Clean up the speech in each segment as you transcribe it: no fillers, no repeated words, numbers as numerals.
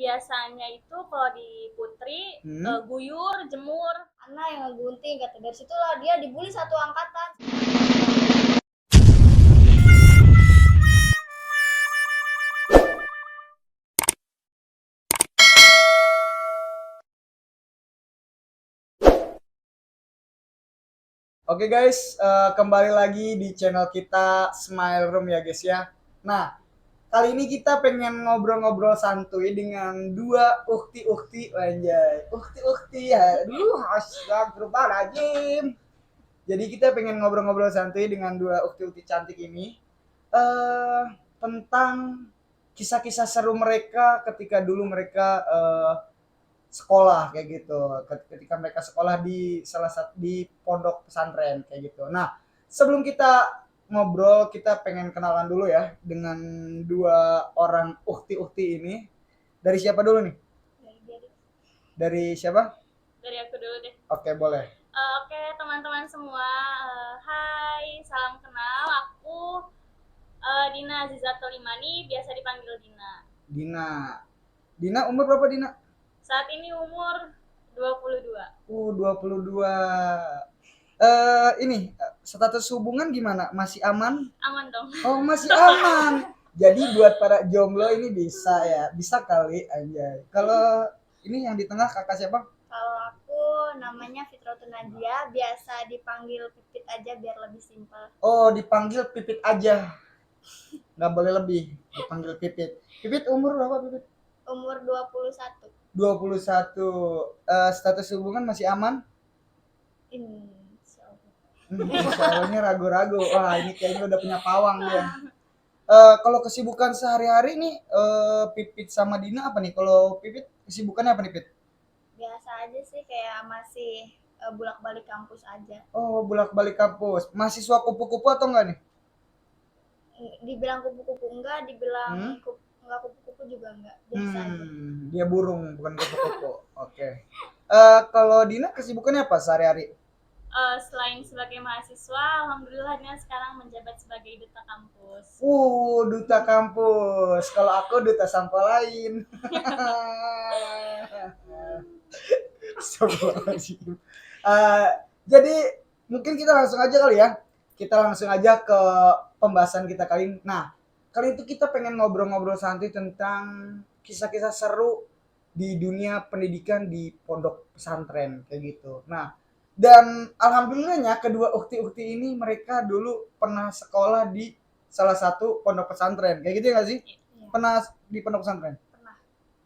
biasanya itu kalau di Putri guyur, jemur. Anak yang ngegunting kata dari situlah dia dibully satu angkatan. Oke guys, kembali lagi di channel kita Smile Room ya guys ya. Nah, kali ini kita pengen ngobrol-ngobrol santuy dengan dua ukti-ukti, anjay. Ukti-ukti ya. Astagfirullahaladzim. Jadi kita pengen ngobrol-ngobrol santuy dengan dua ukti-ukti cantik ini tentang kisah-kisah seru mereka ketika dulu mereka sekolah kayak gitu, ketika mereka sekolah di salah satu di pondok pesantren kayak gitu. Nah, sebelum kita ngobrol, kita pengen kenalan dulu ya dengan dua orang ukti-ukti ini. Dari siapa dulu nih? Dari siapa? Dari aku dulu deh. Oke, boleh. Oke, teman-teman semua. Hai, salam kenal. Aku Dina Azizatul Imani, biasa dipanggil Dina. Dina umur berapa Dina? Saat ini umur 22. 22. Ini status hubungan gimana? Masih aman? Aman dong. Oh, masih aman. Jadi buat para jomblo ini bisa ya, bisa kali aja. Kalau ini yang di tengah kakak siapa? Kalau aku namanya Fitrotun Nadia, biasa dipanggil Pipit aja biar lebih simpel. Oh, dipanggil Pipit aja. Nggak boleh lebih, dipanggil Pipit. Pipit umur berapa Pipit? Umur 21. 21. Status hubungan masih aman? Insya Allahnya ragu-ragu. Wah, ini kayaknya udah punya pawang dia. Kalau kesibukan sehari-hari nih, Pipit sama Dina apa nih? Kalau Pipit kesibukannya apa nih, Pit? Biasa aja sih, kayak masih bolak-balik kampus aja. Oh, bolak-balik kampus. Mahasiswa kupu-kupu atau enggak nih? Dibilang kupu-kupu enggak, dibilang enggak kupu-kupu juga enggak. Biasa aja. Dia burung, bukan kupu-kupu. Oke. Kalau Dina kesibukannya apa sehari-hari? Selain sebagai mahasiswa, alhamdulillah Dina sekarang menjabat sebagai duta kampus. Duta kampus. Kalau aku duta sampah lain. Jadi mungkin kita langsung aja kali ya. Kita langsung aja ke pembahasan kita kali ini. Nah, kali itu kita pengen ngobrol-ngobrol santai tentang kisah-kisah seru di dunia pendidikan di pondok pesantren kayak gitu. Nah, dan alhamdulillahnya kedua ukti-ukti ini mereka dulu pernah sekolah di salah satu pondok pesantren. Kayak gitu ya nggak sih? Iya. Pernah di pondok pesantren? Pernah.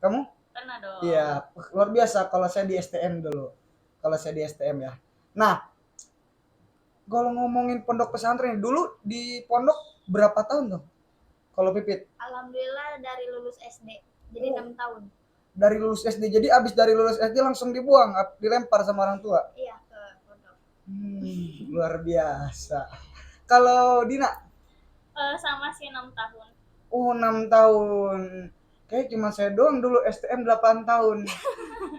Kamu? Pernah dong. Iya, luar biasa. Kalau saya di STM dulu. Kalau saya di STM ya. Nah, kalau ngomongin pondok pesantren dulu di pondok berapa tahun tuh? Kalau Pipit? Alhamdulillah dari lulus SD. Jadi 6 tahun. Dari lulus SD. Jadi abis dari lulus SD langsung dibuang, dilempar sama orang tua. Iya, ke pondok. Luar biasa. Kalau Dina? Sama sih 6 tahun. 6 tahun. Kayak cuma saya doang dulu STM 8 tahun.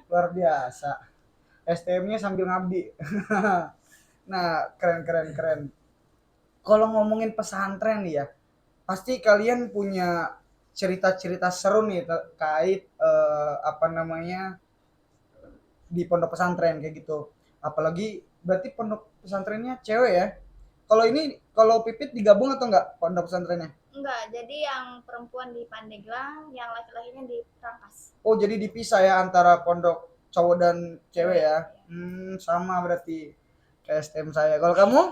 Luar biasa. STM-nya sambil ngabdi. Nah, keren. Kalau ngomongin pesantren nih ya, pasti kalian punya cerita-cerita seru nih terkait di pondok pesantren kayak gitu. Apalagi berarti pondok pesantrennya cewek ya? Kalau Pipit digabung atau enggak pondok pesantrennya? Enggak, jadi yang perempuan di Pandeglang, yang laki-lakinya di Rangkas. Oh, jadi dipisah ya antara pondok cowok dan cewek ya? Sama berarti kayak STM saya. Kalau kamu?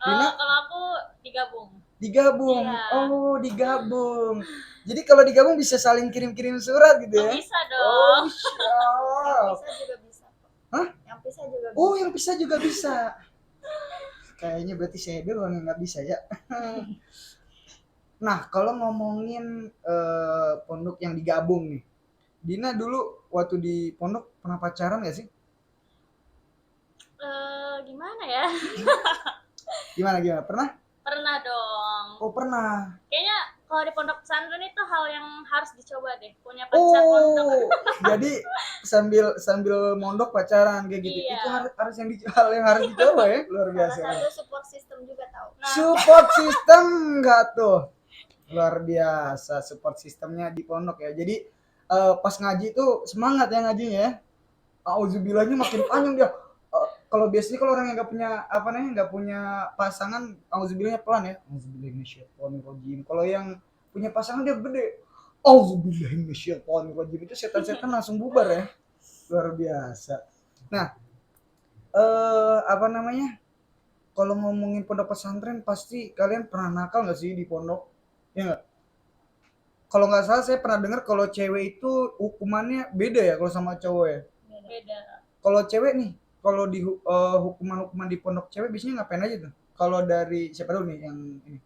Dina? Kalau aku digabung. Digabung. Iya. Oh, digabung. Jadi kalau digabung bisa saling kirim-kirim surat gitu ya? Bisa dong. Oh, siap. Yang pisah juga bisa. Hah? Yang pisah juga bisa. Oh, yang pisah juga bisa. Kayaknya berarti saya doang yang nggak bisa ya. Nah, kalau ngomongin pondok yang digabung nih, Dina dulu waktu di pondok pernah pacaran nggak sih? Gimana ya? Gimana? Pernah? Pernah dong. Oh, pernah. Kayaknya kalau di pondok pesantren itu hal yang harus dicoba deh, punya pacar pondok. Jadi sambil mondok pacaran kayak gitu. Iya. Itu harus hal yang harus dicoba ya, luar biasa. Salah satu support system juga tahu. Support system enggak tuh? Luar biasa support sistemnya di pondok ya. Jadi pas ngaji tuh semangat ya ngajinya ya. Auzubillahnya makin panjang dia. Kalau biasanya kalau orang yang nggak punya apa namanya nggak punya pasangan, auzubillahnya pelan ya. Auzubillahiminasyaitonirrajim. Kalau yang punya pasangan dia gede. Auzubillahiminasyaitonirrajim, itu setan-setan langsung bubar ya. Luar biasa. Nah, apa namanya? Kalau ngomongin pondok pesantren pasti kalian pernah nakal nggak sih di pondok? Ya nggak? Kalau nggak salah saya pernah dengar kalau cewek itu hukumannya beda ya kalau sama cowok ya. Beda. Kalau cewek nih, kalau di hukuman-hukuman di pondok cewek biasanya ngapain aja tuh? Kalau dari siapa dulu nih yang ini?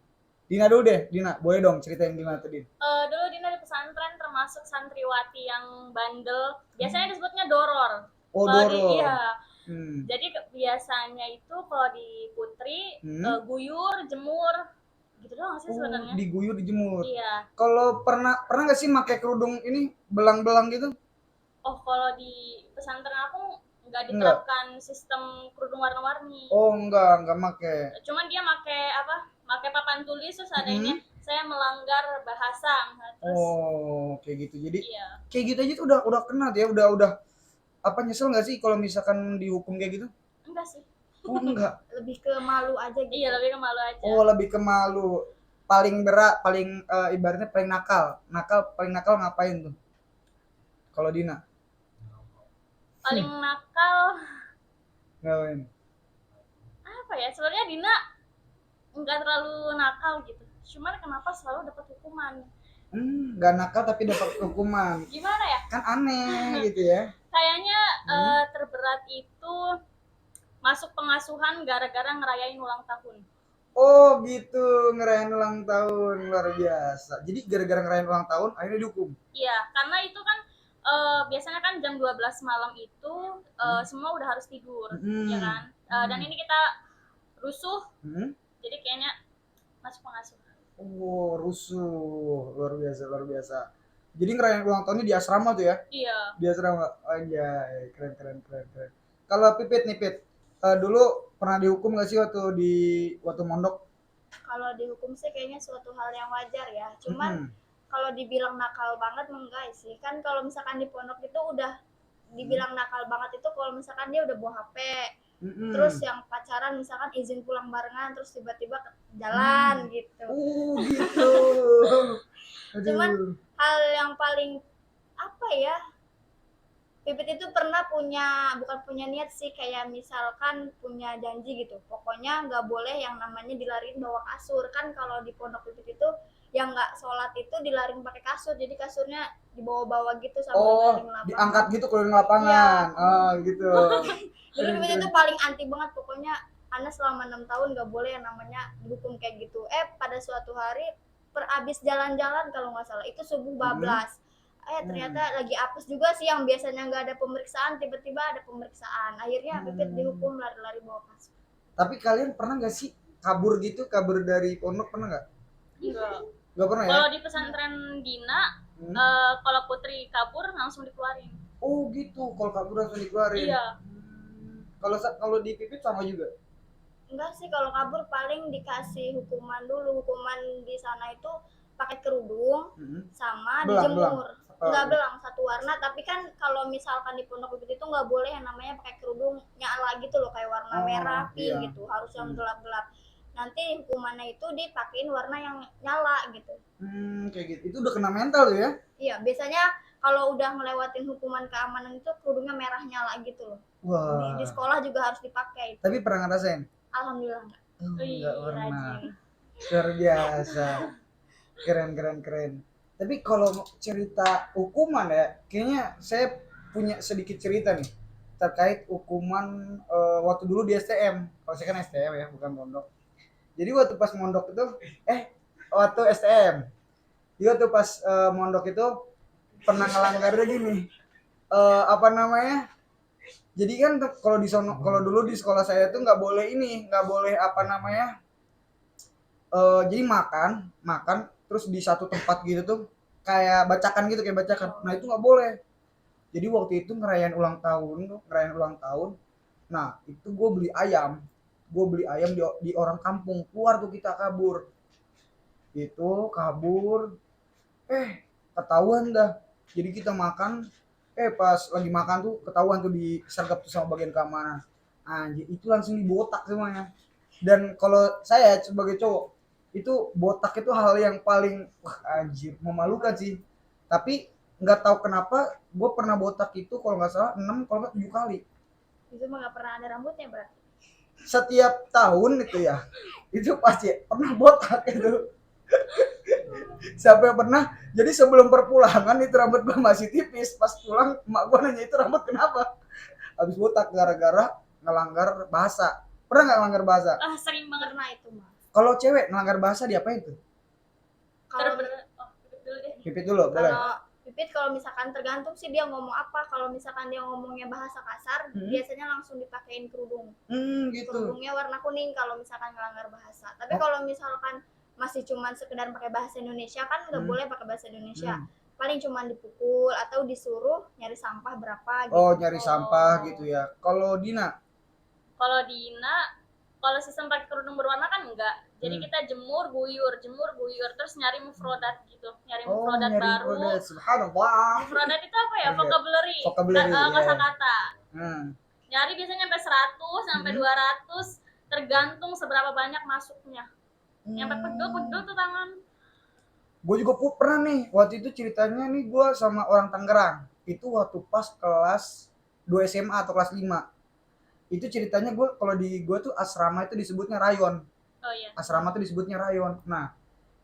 Dina dulu deh, Dina. Boleh dong ceritain gimana tadi? Dulu Dina di pesantren termasuk santriwati yang bandel. Biasanya disebutnya doror. Oh, Kalau doror. iya. Hmm. Jadi biasanya itu kalau di Putri guyur, jemur, gitu doang sih sebenarnya. Diguyur, dijemur. Iya. Kalau pernah nggak sih pakai kerudung ini belang-belang gitu? Oh, kalau di pesantren aku nggak diterapkan sistem kerudung warna-warni. Oh, enggak make. Cuman dia pakai apa? Pakai papan tulis terus ada ini saya melanggar bahasa. Terus, kayak gitu. Jadi iya. kayak gitu aja tuh udah kena ya, udah apa nyesel nggak sih kalau misalkan dihukum kayak gitu? Enggak sih. Oh, enggak. Lebih ke malu aja gitu. Iya, lebih ke malu aja. Oh, lebih ke malu. Paling berat, paling ibaratnya paling nakal. Paling nakal ngapain tuh? Kalau Dina? Paling nakal Ngapain? apa ya? Sebenarnya Dina nggak terlalu nakal gitu. Cuman kenapa selalu dapat hukuman? Nggak nakal tapi dapat hukuman. Gimana ya? Kan aneh gitu ya. Kayaknya terberat itu masuk pengasuhan gara-gara ngerayain ulang tahun. Oh gitu, ngerayain ulang tahun, luar biasa. Jadi gara-gara ngerayain ulang tahun akhirnya dihukum? Iya, karena itu kan biasanya kan jam 12 malam itu semua udah harus tidur, ya kan? Dan ini kita rusuh, jadi kayaknya masuk pengasuhan. Oh, rusuh, luar biasa. Jadi ngerayain ulang tahunnya di asrama tuh ya? Iya. Di asrama, anjay, keren. Kalau Pipit nih Pit, dulu pernah dihukum nggak sih waktu mondok? Kalau dihukum sih kayaknya suatu hal yang wajar ya. Cuman kalau dibilang nakal banget enggak sih. Kan kalau misalkan di pondok itu udah dibilang nakal banget itu kalau misalkan dia udah bawa HP. Terus yang pacaran misalkan izin pulang barengan terus tiba-tiba jalan gitu. Gitu. Cuman hal yang paling apa ya? Pipit itu pernah bukan punya niat sih, kayak misalkan punya janji gitu. Pokoknya nggak boleh yang namanya dilariin bawa kasur. Kan kalau di pondok Pipit itu yang nggak sholat itu dilariin pakai kasur. Jadi kasurnya dibawa-bawa gitu sambil keliling lapangan. Diangkat gitu keliling lapangan. Oh, gitu. Dulu Pipit itu paling anti banget. Pokoknya Ana selama 6 tahun nggak boleh yang namanya dihukum kayak gitu. Pada suatu hari abis jalan-jalan kalau nggak salah itu subuh bablas. Ternyata lagi apes juga sih, yang biasanya nggak ada pemeriksaan tiba-tiba ada pemeriksaan. Akhirnya Pipit dihukum lari-lari bawa kasur. Tapi kalian pernah nggak sih kabur dari pondok, pernah nggak? Nggak pernah ya? Kalau di pesantren Dina, kalau Putri kabur langsung dikeluarin. Oh gitu, kalau kabur langsung dikeluarin. Iya. Kalau di Pipit sama juga? Enggak sih, kalau kabur paling dikasih hukuman dulu. Hukuman di sana itu pakai kerudung sama dijemur. Enggak belang, satu warna. Tapi kan kalau misalkan di pondok Pipit itu nggak boleh yang namanya pakai kerudung nyala gitu loh, kayak warna merah, pink gitu. Harus yang gelap-gelap. Nanti hukumannya itu dipakein warna yang nyala gitu. Kayak gitu. Itu udah kena mental tuh ya? Iya, biasanya kalau udah ngelewatin hukuman keamanan itu kerudungnya merah nyala gitu loh. Wah. Di sekolah juga harus dipakai. Tapi pernah ngerasain? Alhamdulillah enggak. Enggak pernah. Luar biasa. Keren. Tapi kalau cerita hukuman ya, kayaknya saya punya sedikit cerita nih terkait hukuman waktu dulu di STM. Kalau saya kan STM ya, bukan pondok. Jadi waktu pas mondok itu, waktu STM. Jadi waktu pas mondok itu pernah ngelanggarnya gini. Apa namanya? Jadi kan kalau dulu di sekolah saya tuh nggak boleh apa namanya? Jadi makan terus di satu tempat gitu tuh kayak bacakan. Nah itu nggak boleh. Jadi waktu itu ngerayain ulang tahun. Nah itu gue beli ayam di orang kampung. Keluar tuh kita kabur. Ketahuan dah. Jadi kita makan, pas lagi makan tuh ketahuan tuh disergap tuh sama bagian keamanan. Anjir, itu langsung dibotak semuanya. Dan kalau saya sebagai cowok, itu botak itu hal yang paling wah anjir memalukan sih. Tapi nggak tahu kenapa gue pernah botak itu kalau nggak salah 6 kalau nggak 7 kali. Itu mah nggak pernah ada rambutnya berarti. Setiap tahun itu ya, itu pasti pernah botak itu. Sampai pernah, jadi sebelum perpulangan itu rambut gue masih tipis, pas pulang emak gue nanya itu rambut kenapa? Habis botak gara-gara ngelanggar bahasa. Pernah nggak ngelanggar bahasa? Sering banget. Pernah itu mah. Kalau cewek ngelanggar bahasa diapain tuh? Kalau Pipit dulu deh. Pipit dulu, boleh? Pipit kalau misalkan tergantung sih dia ngomong apa. Kalau misalkan dia ngomongnya bahasa kasar, biasanya langsung dipakein kerudung. Gitu. Kerudungnya warna kuning kalau misalkan ngelanggar bahasa. Tapi kalau misalkan masih cuman sekedar pakai bahasa Indonesia kan nggak boleh pakai bahasa Indonesia. Paling cuman dipukul atau disuruh nyari sampah berapa gitu. Oh, nyari sampah gitu ya. Kalau Dina? Kalau sistem pakai kerudung berwarna kan enggak. Jadi kita jemur guyur, terus nyari mufrodat gitu. Nyari mufrodat baru. Mufrodat, subhanallah. Mufrodat itu apa ya? Vocabulary. Vocabulary, Kosakata. Nyari biasanya sampai 100 sampai 200 tergantung seberapa banyak masuknya. Nyampe pegel tuh tangan. Gue juga pernah nih, waktu itu ceritanya nih gue sama orang Tangerang. Itu waktu pas kelas 2 SMA atau kelas 5. Itu ceritanya gue kalau di gue tuh asrama itu disebutnya rayon. Oh iya. Asrama tuh disebutnya rayon. Nah,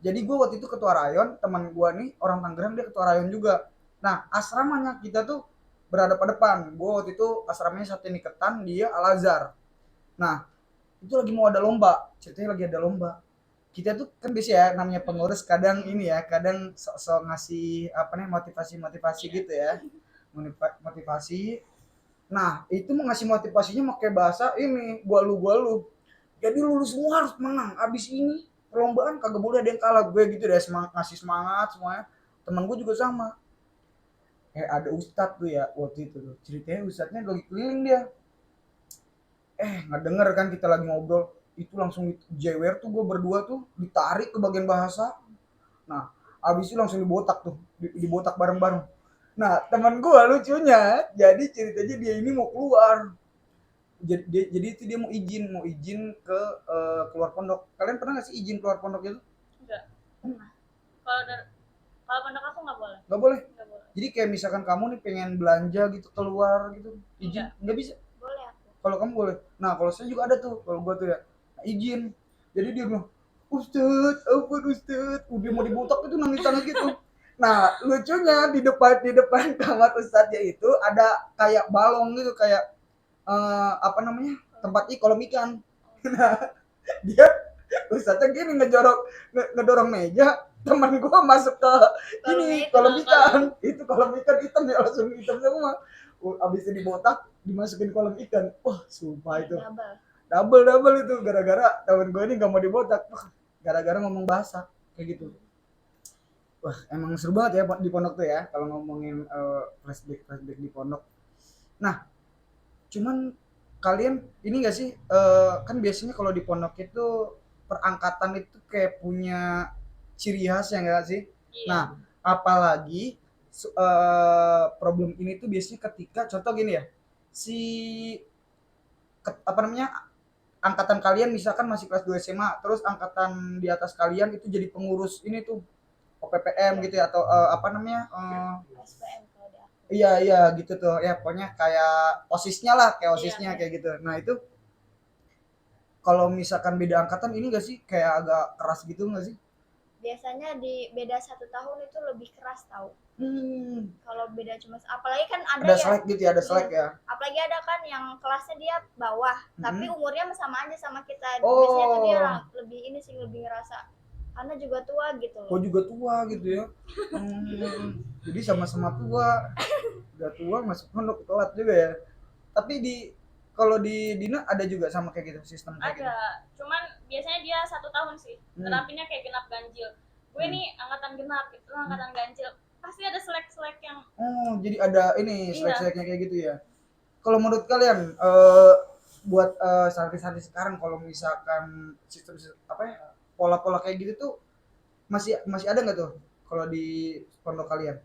jadi gue waktu itu ketua rayon, teman gue nih orang Tangerang dia ketua rayon juga. Nah, asramanya kita tuh berhadapan-hadapan. Gue waktu itu asramanya Satya Niketan, dia Al Azhar. Nah, itu lagi mau ada lomba, ceritanya lagi ada lomba. Kita tuh kan biasa ya namanya pengurus kadang ini ya, kadang sok ngasih apa nih motivasi gitu ya. Motivasi. Nah, itu mau ngasih motivasinya pakai bahasa ini, gua lu. Jadi lu semua harus menang. Abis ini perlombaan kagak boleh ada yang kalah. Gue gitu deh ngasih semangat semuanya. Temen gue juga sama. Ada ustadz tuh ya waktu itu tuh. Ceritanya ustadznya lagi keliling dia. Nggak denger kan kita lagi ngobrol. Itu langsung jewer tuh gue berdua tuh ditarik ke bagian bahasa. Nah, abis itu langsung dibotak tuh. Dibotak bareng-bareng. Nah, teman gue lucunya, jadi ceritanya dia ini mau keluar. Jadi itu dia mau izin ke keluar pondok. Kalian pernah nggak sih izin keluar pondok itu? Enggak. Pernah. Kalau pondok aku nggak boleh. Nggak boleh. Nggak boleh. Jadi kayak misalkan kamu nih pengen belanja gitu keluar gitu, izin nggak bisa. Boleh aku. Kalau kamu boleh. Nah, kalau saya juga ada tuh. Kalau gua tuh ya izin. Jadi dia bilang, Ustadz, ampun Ustadz. Udah mau dibotak itu nangis gitu. Nah, lucunya di depan kamar Ustadznya itu ada kayak balong gitu, kayak apa namanya, tempat kolam ikan. Nah, dia Ustadznya gini ngedorong meja, teman gua masuk ke ini kolam ikan. Itu kolam ikan hitam ya, langsung hitam semua. Abis itu dibotak, dimasukin kolam ikan. Wah, sumpah itu double itu gara-gara temen gue ini gak mau dibotak. Gara-gara ngomong bahasa kayak gitu. Wah, emang seru banget ya di pondok tuh ya kalau ngomongin flashback di pondok. Nah, cuman kalian ini gak sih kan biasanya kalau di pondok itu perangkatan itu kayak punya ciri khas ya gak sih? Iya. Nah, apalagi problem ini tuh biasanya ketika contoh gini ya, apa namanya, angkatan kalian misalkan masih kelas 2 SMA, terus angkatan di atas kalian itu jadi pengurus ini tuh OPPM gitu ya, atau apa namanya, SPM kalau dia. iya gitu tuh ya, pokoknya kayak osisnya lah, kayak osisnya kayak gitu. Nah itu kalau misalkan beda angkatan ini gak sih kayak agak keras gitu gak sih? Biasanya di beda 1 tahun itu lebih keras tau. Kalau beda cuma apalagi kan ada ya selek gitu ya, ada selek ya. Apalagi ada kan yang kelasnya dia bawah, tapi umurnya sama aja sama kita. Biasanya tuh dia lebih ini sih, lebih ngerasa karena juga tua gitu loh. Oh juga tua gitu ya. Jadi sama-sama tua. Udah tua masuk pondok telat juga ya. Tapi kalau di Dina ada juga sama kayak gitu sistem kayak gitu? Ada, cuman biasanya dia 1 tahun sih. Terapinya kayak genap ganjil. Gue nih angkatan genap, itu angkatan ganjil. Pasti ada selek-selek yang jadi ada ini selek-seleknya kayak gitu ya. Kalau menurut kalian buat santri-santri sekarang kalau misalkan sistem apa ya, pola-pola kayak gitu tuh masih ada nggak tuh kalau di pondok kalian?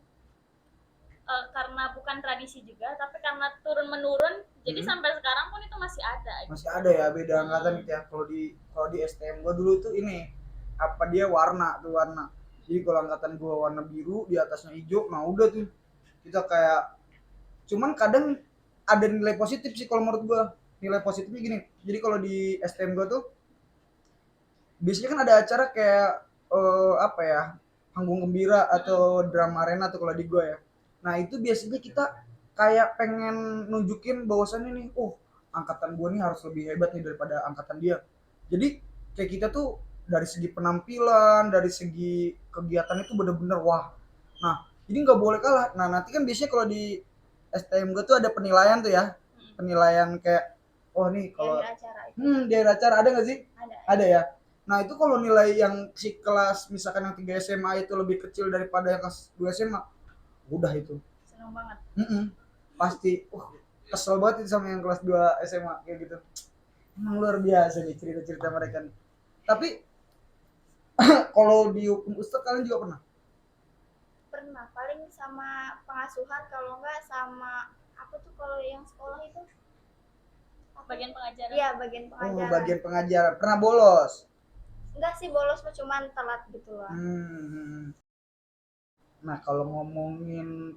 karena bukan tradisi juga, tapi karena turun menurun, jadi sampai sekarang pun itu masih ada. Masih ada ya, beda angkatan gitu ya. Kalau di STM gua dulu tuh ini apa dia warna. Jadi kalau angkatan gua warna biru, di atasnya hijau, nah udah tuh kita kayak, cuman kadang ada nilai positif sih kalau menurut gua. Nilai positifnya gini. Jadi kalau di STM gua tuh biasanya kan ada acara kayak apa ya, panggung gembira atau drama arena tuh kalau di gua ya. Nah itu biasanya kita kayak pengen nunjukin bahwasannya nih, oh angkatan gua nih harus lebih hebat nih daripada angkatan dia. Jadi kayak kita tuh dari segi penampilan, dari segi kegiatan itu bener-bener wah. Nah jadi nggak boleh kalah. Nah nanti kan biasanya kalau di STM gua tuh ada penilaian tuh ya, penilaian kayak, oh nih kalau di acara ada nggak sih? Ada ya. Nah itu kalau nilai yang si kelas misalkan yang 3 SMA itu lebih kecil daripada yang kelas 2 SMA, udah itu Seneng banget. pasti kesel banget itu sama yang kelas 2 SMA kayak gitu. Emang luar biasa nih cerita-cerita mereka nih. Tapi kalau di hukum Ustadz kalian juga Pernah, paling sama pengasuhan, kalau enggak sama apa tuh kalau yang sekolah itu? Bagian pengajaran. Iya, bagian pengajaran. bagian pengajaran pernah bolos? Enggak sih bolos, cuman telat gitu lah. Nah kalau ngomongin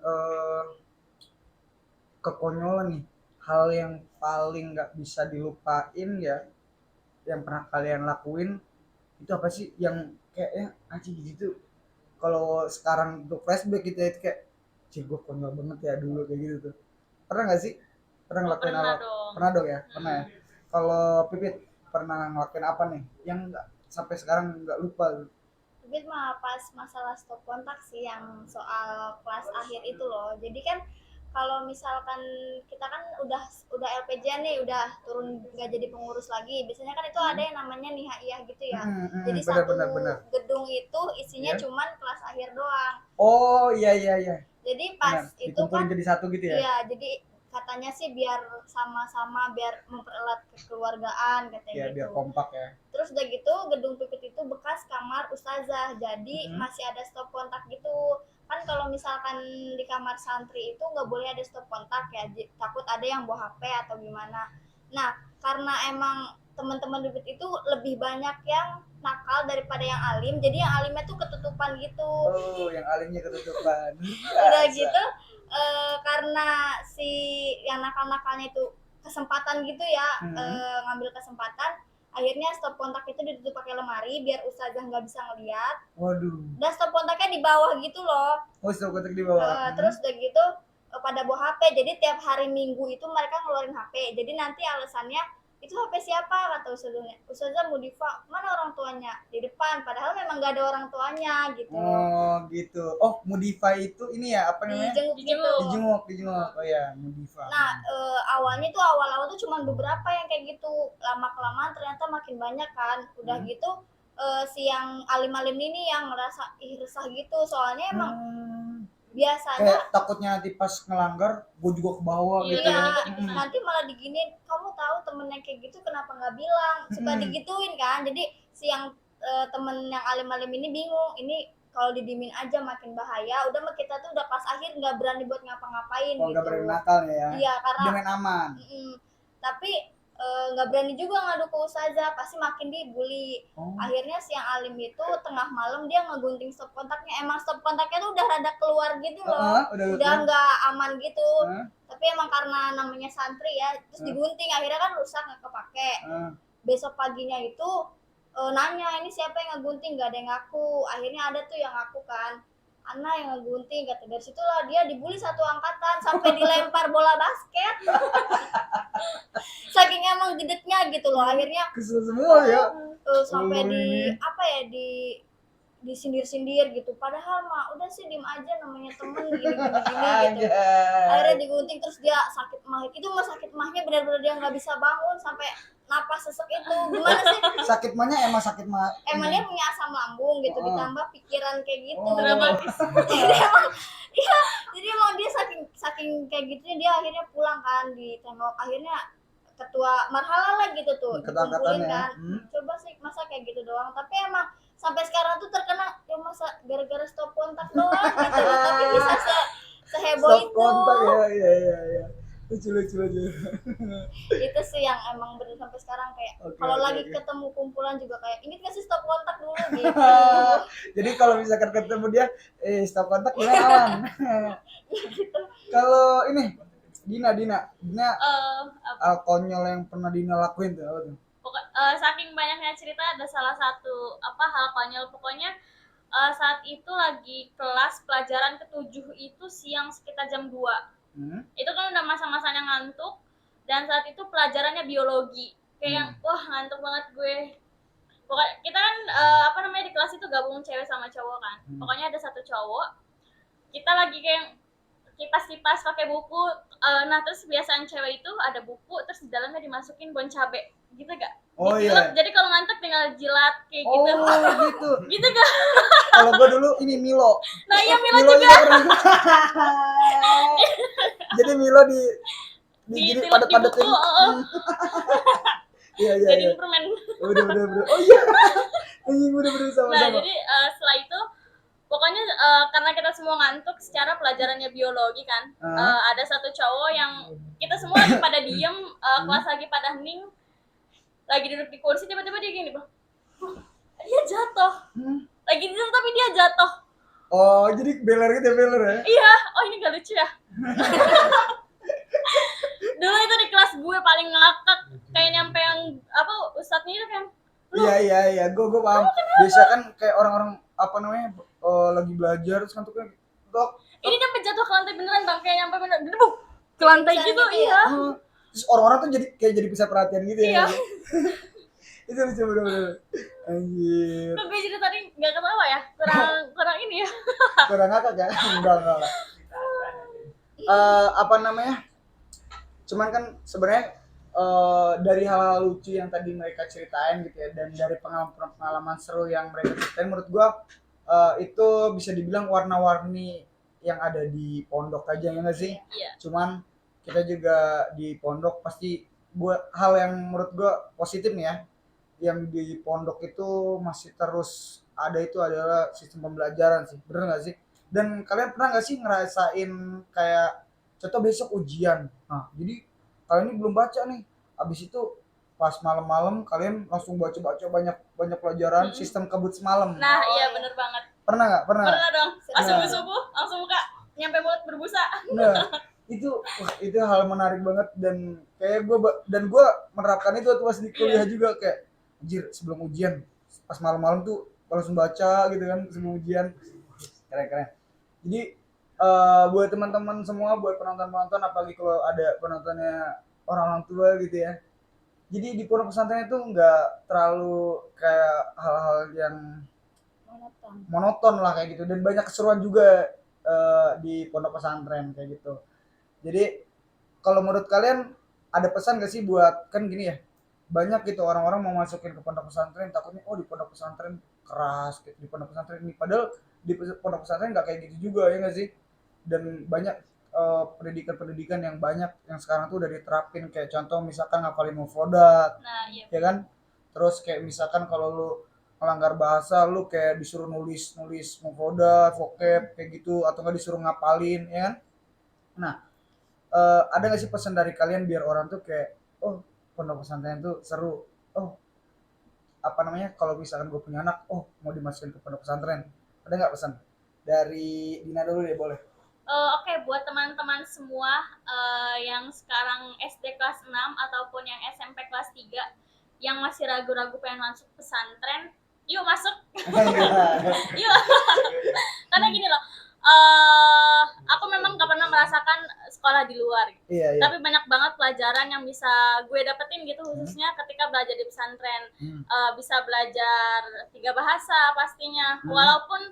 kekonyolan nih, hal yang paling nggak bisa dilupain ya yang pernah kalian lakuin itu apa sih, yang kayaknya anjing gitu kalau sekarang untuk flashback gitu ya, itu kayak cih gue konyol banget ya dulu kayak gitu tuh. Pernah nggak sih? Pernah ngelakuin Pernah apa? dong. Pernah dong ya? Pernah ya? Kalau Pipit pernah ngelakuin apa nih yang nggak sampai sekarang nggak lupa? Tapi mah pas masalah stop kontak sih, yang soal kelas akhir itu loh. Jadi kan kalau misalkan kita kan udah LPJ nih, udah turun nggak jadi pengurus lagi. Biasanya kan itu ada yang namanya nihaiyah gitu ya. Jadi Benar. gedung itu isinya Iya. cuman kelas akhir doang. Oh iya. Jadi pas Benar. itu Dikumpulin kan jadi satu gitu ya? iya, jadi katanya sih biar sama-sama, biar mempererat kekeluargaan katanya Iya gitu. biar kompak ya. Terus udah gitu gedung Pipit itu bekas kamar ustazah, jadi masih ada stop kontak gitu. Kan kalau misalkan di kamar santri itu nggak boleh ada stop kontak ya, takut ada yang bawa HP atau gimana. Nah karena emang teman-teman Pipit itu lebih banyak yang nakal daripada yang alim, jadi yang alimnya tuh ketutupan gitu. Oh yang alimnya ketutupan. Udah gitu karena si yang nakal-nakalnya itu kesempatan gitu ya, ngambil kesempatan, akhirnya stop kontak itu ditutup pakai lemari biar ustazah nggak bisa ngeliat. Waduh. Dan stop kontaknya di bawah gitu loh. Oh stop kontak di bawah. Terus udah gitu pada bawa HP, jadi tiap hari Minggu itu mereka ngeluarin HP. Jadi nanti alasannya itu HP siapa, kata ustazah Mudifa, mana orang tuanya? Di depan, padahal memang gak ada orang tuanya gitu. Oh gitu. Oh Mudifa itu ini ya apa namanya? Dijenguk. Dijenguk. Oh ya Mudifa. Nah awalnya tuh awal cuma beberapa yang kayak gitu, lama kelamaan ternyata makin banyak kan. Udah gitu si yang alim-alim ini yang ngerasa resah gitu, soalnya emang biasanya kayak takutnya nanti pas ngelanggar gue juga ke bawah gitu ya. Nanti malah diginiin, kamu tahu temennya kayak gitu kenapa nggak bilang, suka digituin kan. Jadi si yang temen yang alim-alim ini bingung, ini kalau didimin aja makin bahaya. Udah mah kita tuh udah pas akhir nggak berani buat ngapa-ngapain gitu. Nggak berani nakal ya. Iya karena dengan aman. Tapi nggak berani juga ngadu ke ustazah, pasti makin dibully. Akhirnya si yang alim itu tengah malam dia ngegunting stop kontaknya. Emang stop kontaknya tuh udah rada keluar gitu loh, udah nggak aman gitu. Tapi emang karena namanya santri ya, terus digunting, akhirnya kan rusak, nggak kepake. Besok paginya itu nanya, ini siapa yang ngegunting, nggak ada yang ngaku. Akhirnya ada tuh yang ngaku kan, Ana yang ngegunting, kata. Dari situlah dia dibully satu angkatan sampai dilempar bola basket. Saking emang gedeknya gitu loh, akhirnya kesel semua ya. Sampai di disindir-sindir gitu. Padahal mah udah sih diem aja, namanya temen gini gitu. Akhirnya digunting, terus dia sakit mah. Itu mah sakit mahnya benar-benar dia nggak bisa bangun sampai napas sesek itu. Gimana sih? Sakit mahnya emang sakit mah. Emang dia punya asam lambung gitu, ditambah pikiran kayak gitu. Dramatis. Jadi emang dia saking kayak gitunya, dia akhirnya pulang kan, ditengok. Akhirnya ketua marhalah lah gitu tuh dikumpulin kan. Coba sih masa kayak gitu doang, tapi emang sampai sekarang tuh terkena ya masa gara-gara stop kontak doang gitu loh. Tapi bisa seheboh Stop itu. kontak ya, iya. Lucu. Itu sih yang emang bener sampai sekarang kayak Oke, kalau oke, lagi oke. ketemu kumpulan juga kayak inget gak sih stop kontak dulu gitu. Jadi kalau misalkan ketemu dia, stop kontak gimana aman. Gitu. Kalau ini Dina Apa? hal konyol yang pernah Dina lakuin tuh apa tuh? Saking banyaknya cerita ada salah satu hal konyol pokoknya saat itu lagi kelas pelajaran ketujuh itu siang sekitar jam 2. Itu kan udah masa-masanya ngantuk dan saat itu pelajarannya biologi kayak yang wah ngantuk banget gue. Pokoknya kita kan di kelas itu gabung cewek sama cowok kan. Pokoknya ada satu cowok, kita lagi kayak kipas-kipas pakai buku. Nah terus kebiasaan cewek itu ada buku terus di dalamnya dimasukin bon cabe gitu gak? Oh Ditilep, iya. jadi kalau ngantuk tinggal jilat kayak gitu. Oh gitu. Gitu gak? Kalau gue dulu ini Milo. Nah iya Milo Milo juga pernah. Jadi Milo di gini ditilep di padet-padetin. buku. Iya. Jadiin permen. Udah. Oh iya. Anjing udah Nah sama-sama. jadi setelah itu pokoknya karena kita semua ngantuk secara pelajarannya biologi kan, ada satu cowok yang kita semua lagi pada diem, kelas lagi pada hening, lagi duduk di kursi tiba-tiba dia gini bang, dia jatuh, lagi duduk tapi dia jatuh. Oh jadi beler gitu ya beler ya? Iya, oh ini gak lucu ya. Dulu itu di kelas gue paling ngakak, kayak nyampe yang ustadznya itu kan. Iya, gue paham. Biasa kan kayak orang-orang lagi belajar terus ngantuknya dok. Ini nyampe jatuh ke lantai beneran bang, kayak nyampe bener debuk ke lantai gitu, iya. Terus orang-orang tuh jadi bisa perhatian gitu ya. Iya. Itu lucu bener-bener. Anjir. Kok gue jadi tadi nggak ketawa ya? Kurang ini ya. Kurang ngakak ya? Enggak. Cuman kan sebenarnya dari hal-hal lucu yang tadi mereka ceritain gitu ya, dan dari pengalaman seru yang mereka ceritain, menurut gua itu bisa dibilang warna-warni yang ada di pondok aja ya nggak sih? Iya. Cuman kita juga di pondok pasti buat hal yang menurut gua positif nih ya, yang di pondok itu masih terus ada itu adalah sistem pembelajaran sih, bener nggak sih? Dan kalian pernah nggak sih ngerasain kayak contoh besok ujian, nah jadi kalian ini belum baca nih, abis itu pas malam-malam kalian langsung baca banyak pelajaran, sistem kebut semalam. Nah iya bener banget. Pernah nggak? Pernah dong. Pas subuh langsung buka nyampe mulut berbusa. Nah itu hal menarik banget, dan kayak gue menerapkan itu waktu pas di kuliah juga, kayak anjir sebelum ujian pas malam-malam tuh langsung baca gitu kan sebelum ujian. Keren. Jadi buat teman-teman semua, buat penonton apalagi kalau ada penontonnya orang tua gitu ya, jadi di pondok pesantren itu nggak terlalu kayak hal-hal yang monoton lah kayak gitu, dan banyak keseruan juga di pondok pesantren kayak gitu. Jadi kalau menurut kalian ada pesan gak sih buat, kan gini ya, banyak gitu orang-orang mau masukin ke pondok pesantren takutnya di pondok pesantren keras gitu, di pondok pesantren ini, padahal di pondok pesantren nggak kayak gitu juga ya nggak sih? Dan banyak pendidikan yang banyak yang sekarang tuh udah diterapin, kayak contoh misalkan ngapalin mufrodat. Nah, iya. Ya kan? Terus kayak misalkan kalau lu melanggar bahasa lu kayak disuruh nulis mufrodat, vocab kayak gitu, atau nggak disuruh ngapalin ya kan? Nah, ada nggak sih pesan dari kalian biar orang tuh kayak pondok pesantren tuh seru, kalau misalkan gue punya anak mau dimasukin ke pondok pesantren, ada nggak pesan dari Dina dulu ya? Boleh. Oke, buat teman-teman semua yang sekarang SD kelas 6 ataupun yang SMP kelas 3 yang masih ragu-ragu pengen masuk pesantren, yuk masuk. Yuk. Karena gini loh, aku memang gak pernah merasakan sekolah di luar. Iya. Tapi banyak banget pelajaran yang bisa gue dapetin gitu, khususnya ketika belajar di pesantren. Bisa belajar 3 bahasa pastinya. Walaupun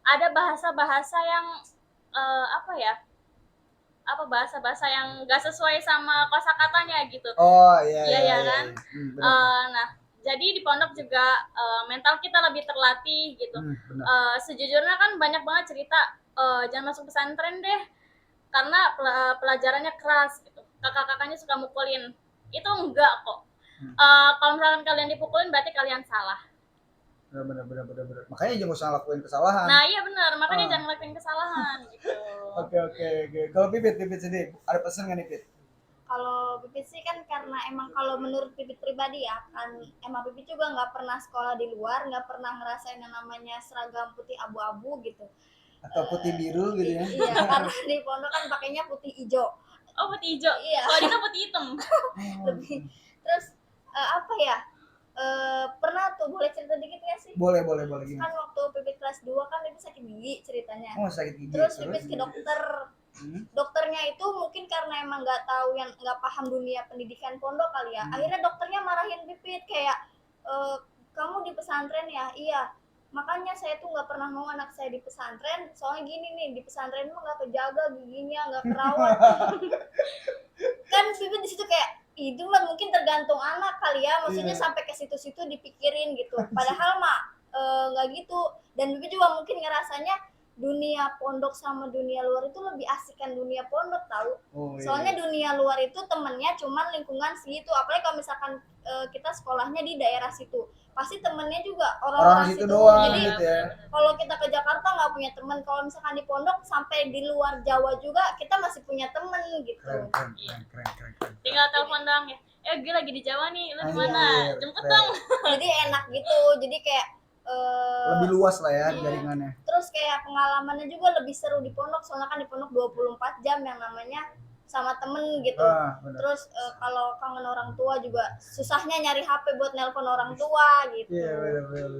ada bahasa-bahasa yang bahasa-bahasa yang gak sesuai sama kosakatanya gitu. Iya kan. Nah, jadi di pondok juga mental kita lebih terlatih gitu. Sejujurnya kan banyak banget cerita jangan masuk pesantren deh karena pelajarannya keras gitu, kakak-kakaknya suka mukulin. Itu enggak kok. Kalau misalkan kalian dipukulin berarti kalian salah. Bener. Makanya jangan usah lakuin kesalahan. Nah iya benar, makanya jangan lakuin kesalahan gitu. Oke. Kalau Pipit sendiri ada pesan nggak nih Pit? Kalau Pipit sih kan karena emang kalau menurut Pipit pribadi ya kan emang Pipit juga nggak pernah sekolah di luar, nggak pernah ngerasain yang namanya seragam putih abu-abu gitu. Atau putih biru gitu ya? Iya, karena di pondok kan pakainya putih hijau. Oh putih hijau. Iya. Kalau Dina putih hitam. Lebih terus apa ya? Pernah tuh boleh cerita dikit ya sih? Boleh gimana? Kan waktu Pipit kelas 2 kan Pipit sakit gigi ceritanya. Oh sakit gigi. Terus Pipit ke dokter. Dokternya itu mungkin karena emang nggak tahu yang nggak paham dunia pendidikan pondok kali ya. Akhirnya dokternya marahin Pipit kayak kamu di pesantren ya? Iya. Makanya saya tuh nggak pernah mau anak saya di pesantren. Soalnya gini nih, di pesantren mah nggak kejaga giginya, nggak kerawat. Kan Pipit di situ kayak itu mah mungkin tergantung anak kali ya. Maksudnya sampai ke situ-situ dipikirin gitu. Padahal mah nggak gitu. Dan Pipit juga mungkin ngerasanya dunia pondok sama dunia luar itu lebih asikan dunia pondok tahu. Soalnya dunia luar itu temennya cuman lingkungan segitu. Apalagi kalau misalkan kita sekolahnya di daerah situ, pasti temennya juga orang-orang situ doang. Jadi gitu ya. kalau kita ke Jakarta nggak punya teman. Kalau misalkan di pondok sampai di luar Jawa juga kita masih punya temen gitu. Keren. Tinggal telepon doang ya. Gue lagi di Jawa nih, lu di mana? Jemput dong. Jadi enak gitu. Jadi kayak lebih luas lah ya jaringannya. Terus kayak pengalamannya juga lebih seru di pondok, soalnya kan di pondok 24 jam yang namanya sama temen gitu. Terus kalau kangen orang tua juga susahnya nyari HP buat nelpon orang tua gitu. Iya bener.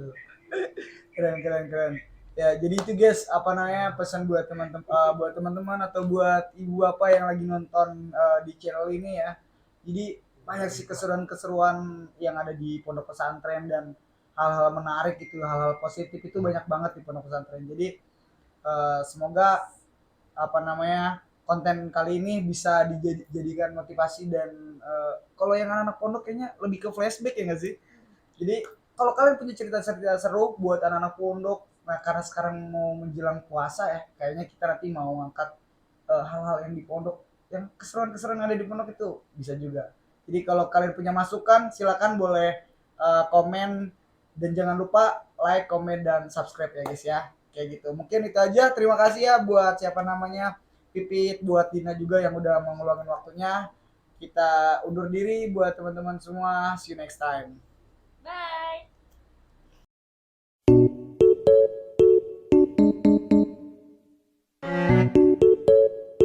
Keren. Ya jadi itu guys, apa namanya pesan buat teman-teman atau buat ibu apa yang lagi nonton di channel ini ya. Jadi banyak sih keseruan yang ada di pondok pesantren dan hal-hal menarik gitu, hal-hal positif itu banyak banget di pondok pesantren. Jadi semoga apa namanya konten kali ini bisa dijadikan motivasi dan kalau yang anak-anak pondok kayaknya lebih ke flashback ya nggak sih? Jadi kalau kalian punya cerita-cerita seru buat anak-anak pondok, nah karena sekarang mau menjelang puasa ya, kayaknya kita nanti mau ngangkat hal-hal yang di pondok, yang keseruan-keseruan yang ada di pondok itu bisa juga. Jadi kalau kalian punya masukan, silakan boleh komen. Dan jangan lupa like, komen, dan subscribe ya guys ya. Kayak gitu. Mungkin itu aja. Terima kasih ya buat siapa namanya Pipit, buat Dina juga yang udah mau ngeluangin waktunya. Kita undur diri buat teman-teman semua. See you next time.